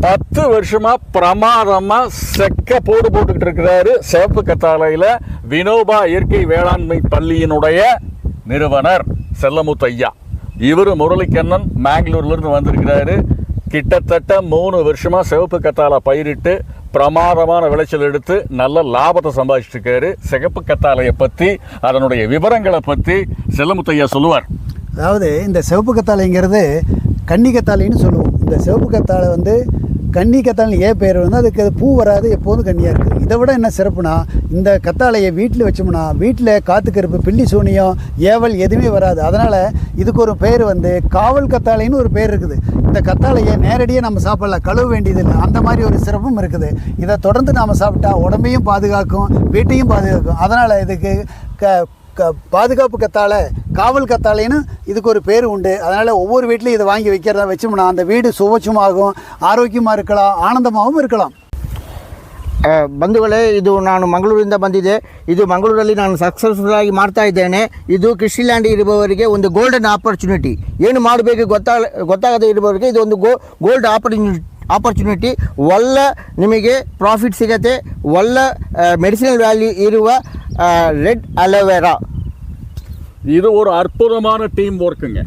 10 வருஷமா பிரமாதமா செக்க போட்டுக்கிட்டு இருக்கிறாரு சிவப்பு கத்தாழையில வினோபா இயற்கை வேளாண்மை பள்ளியினுடைய நிறுவனர் செல்லமுத்து ஐயா. இவர் முரளிக்கண்ணன் மேங்களூர்ல இருந்து வந்திருக்கிறாரு. கிட்டத்தட்ட 3 வருஷமா சிவப்பு கத்தாழை பயிரிட்டு பிரமாதமான விளைச்சல் எடுத்து நல்ல லாபத்தை சம்பாதிச்சுட்டு இருக்காரு. சிகப்பு கத்தாழையை பற்றி அதனுடைய விவரங்களை பற்றி செல்லமுத்து ஐயா சொல்லுவார். அதாவது இந்த சிவப்பு கத்தாழைங்கிறது கன்னி கத்தாழைன்னு சொல்லுவோம். இந்த சிவப்பு கத்தாழை வந்து கன்னி கத்தாழை ஏன் பேர் வந்து அதுக்கு பூ வராது, எப்போதும் கன்னியாக இருக்குது. இதை விட என்ன சிறப்புனா இந்த கத்தாழையை வீட்டில் வச்சோம்னா வீட்டில் காத்துக்கருப்பு, பில்லி சூனியம், ஏவல் எதுவுமே வராது. அதனால் இதுக்கு ஒரு பேர் வந்து காவல் கத்தாழைன்னு ஒரு பேர் இருக்குது. இந்த கத்தாழையை நேரடியாக நம்ம சாப்பிடலாம், கழுவ வேண்டியதில்லை. அந்த மாதிரி ஒரு சிறப்பும் இருக்குது. இதை தொடர்ந்து நாம் சாப்பிட்டா உடம்பையும் பாதுகாக்கும், வீட்டையும் பாதுகாக்கும். அதனால் இதுக்கு பாதுகாப்பு கத்தாழை, காவல் கத்தாழைன்னு இதுக்கு ஒரு பேர் உண்டு. அதனால் ஒவ்வொரு வீட்லையும் இதை வாங்கி வச்சோம்னா அந்த வீடு சுவச்சமாகும், ಆರೋಗ್ಯமாக இருக்கலாம், ಆನಂದமாகவும் இருக்கலாம். ಬಂಧುಗಳೇ, ಇದು ನಾನು ಮಂಗಳೂರಿಂದ ಬಂದಿದ್ದೆ. ಇದು ಮಂಗಳೂರಲ್ಲಿ ನಾನು ಸಕ್ಸಸ್ಫುಲ್ ಆಗಿ ಮಾಡ್ತಾ ಇದ್ದೇನೆ. ಇದು ಕೃಷಿ ಲ್ಯಾಂಡ್ ಇರುವವರಿಗೆ ಒಂದು ಗೋಲ್ಡನ್ ಆಪರ್ಚುನಿಟಿ. ಏನು ಮಾಡಬೇಕು ಗೊತ್ತಾಗದೇ ಇರುವವರಿಗೆ ಇದು ಒಂದು ಗೋಲ್ಡ್ ಆಪರ್ಚುನಿಟಿ. ಒಳ್ಳೆ ನಿಮಗೆ ಪ್ರಾಫಿಟ್ ಸಿಗುತ್ತೆ. ಒಳ್ಳೆ ಮೆಡಿಸಿನಲ್ ವ್ಯಾಲ್ಯೂ ಇರುವ ரெட் அலோவேரா. இது ஒரு அற்புதமான டீம் ஒர்க்குங்க.